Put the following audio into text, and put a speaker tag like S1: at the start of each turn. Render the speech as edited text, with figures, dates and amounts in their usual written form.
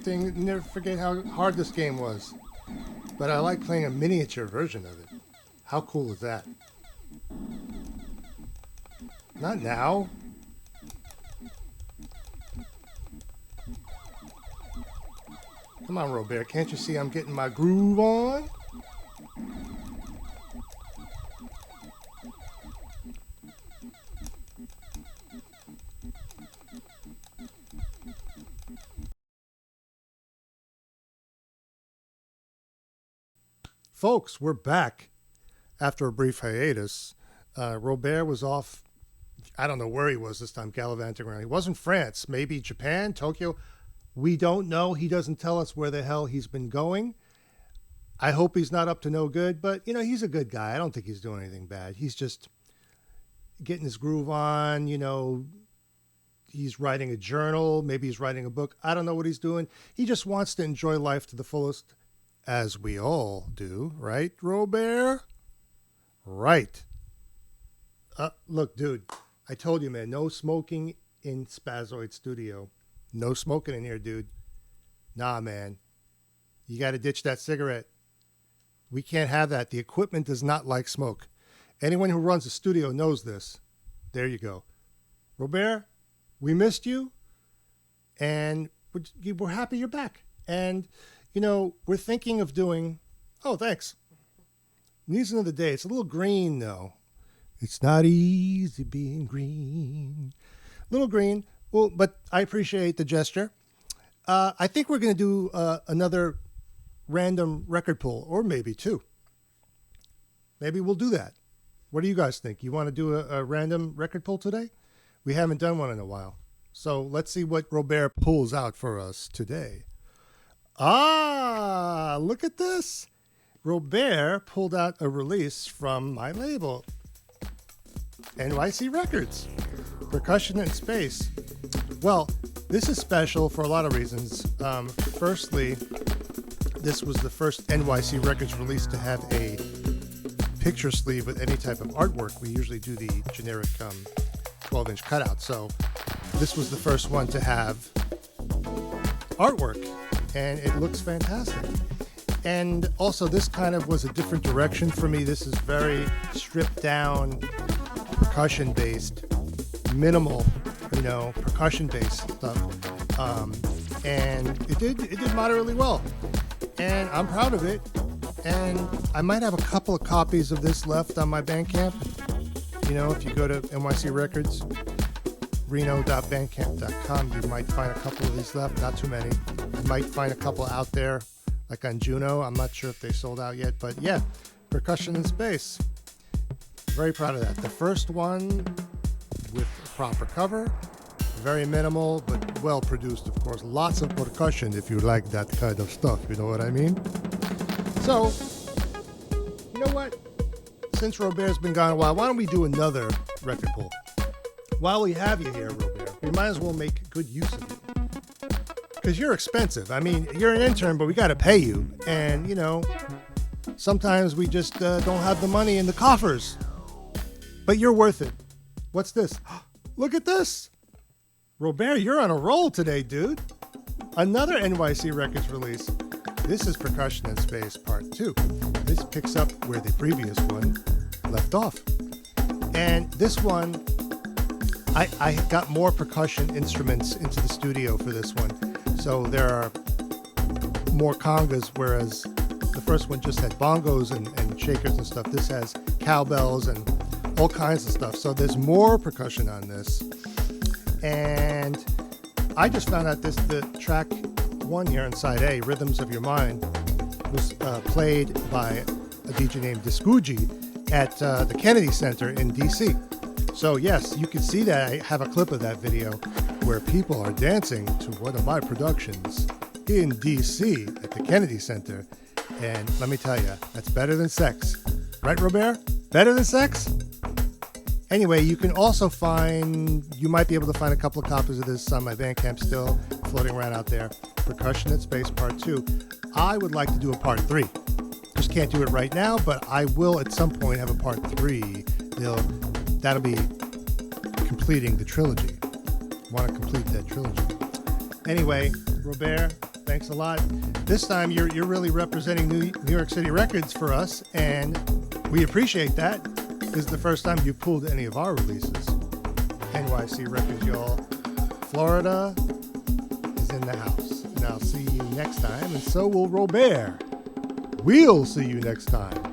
S1: thing, never forget how hard this game was. But I like playing a miniature version of it. How cool is that? Not now. Come on, Robear. Can't you see I'm getting my groove on? Folks, we're back after a brief hiatus. Robear was off. I don't know where he was this time, gallivanting around. He wasn't France, maybe Japan, Tokyo. We don't know. He doesn't tell us where the hell he's been going. I hope he's not up to no good, but, you know, he's a good guy. I don't think he's doing anything bad. He's just getting his groove on, you know. He's writing a journal. Maybe he's writing a book. I don't know what he's doing. He just wants to enjoy life to the fullest, as we all do. Right, Robear? Right. Look, dude, I told you, man, no smoking in Spazoid Studio. No smoking in here, dude. Nah, man. You got to ditch that cigarette. We can't have that. The equipment does not like smoke. Anyone who runs a studio knows this. There you go. Robear, we missed you, and we're happy you're back. And, you know, we're thinking of doing... Oh, thanks. Needs another day. It's a little green, though. It's not easy being green. Little green. Well, but I appreciate the gesture. I think we're going to do another random record pull, or maybe two. Maybe we'll do that. What do you guys think? You want to do a random record pull today? We haven't done one in a while. So let's see what Robear pulls out for us today. Ah, look at this. Robear pulled out a release from my label, NYC RECORDS, Percussion in Space. Well, this is special for a lot of reasons. Firstly, this was the first NYC RECORDS release to have a picture sleeve with any type of artwork. We usually do the generic 12-inch cutout. So this was the first one to have artwork, and it looks fantastic. And also, this kind of was a different direction for me. This is very stripped down, percussion based, minimal, you know, percussion based stuff. And it did moderately well. And I'm proud of it. And I might have a couple of copies of this left on my Bandcamp. You know, if you go to NYC Records, reno.bandcamp.com, you might find a couple of these left, not too many. You might find a couple out there, like on Juno. I'm not sure if they sold out yet, but yeah, Percussion in Space. Very proud of that. The first one with a proper cover, very minimal, but well produced, of course. Lots of percussion if you like that kind of stuff, you know what I mean? So, you know what? Since Robear's been gone a while, why don't we do another record pull? While we have you here, Robear, we might as well make good use of you. Because you're expensive. I mean, you're an intern, but we got to pay you. And, you know, sometimes we just don't have the money in the coffers. But you're worth it. What's this? Look at this. Robear, you're on a roll today, dude. Another NYC Records release. This is Percussion in Space Part 2. This picks up where the previous one left off. And this one, I got more percussion instruments into the studio for this one. So there are more congas, whereas the first one just had bongos and shakers and stuff. This has cowbells and all kinds of stuff. So there's more percussion on this. And I just found out the track one here on side A, Rhythms of Your Mind, was played by a DJ named Discuji at the Kennedy Center in DC. So yes, you can see that. I have a clip of that video where people are dancing to one of my productions in DC at the Kennedy Center. And let me tell you, that's better than sex. Right, Robear? Better than sex? Anyway, you can also you might be able to find a couple of copies of this on my Bandcamp still floating around out there. Percussion in Space Part 2. I would like to do a Part 3. Just can't do it right now, but I will at some point have a Part 3. That'll be completing the trilogy. Want to complete that trilogy. Anyway, Robear, Thanks a lot. This time you're really representing New York City Records for us, and we appreciate that. This is the first time you pulled any of our releases. NYC Records, y'all. Florida is in the house. And I'll see you next time, and so will Robear. We'll see you next time.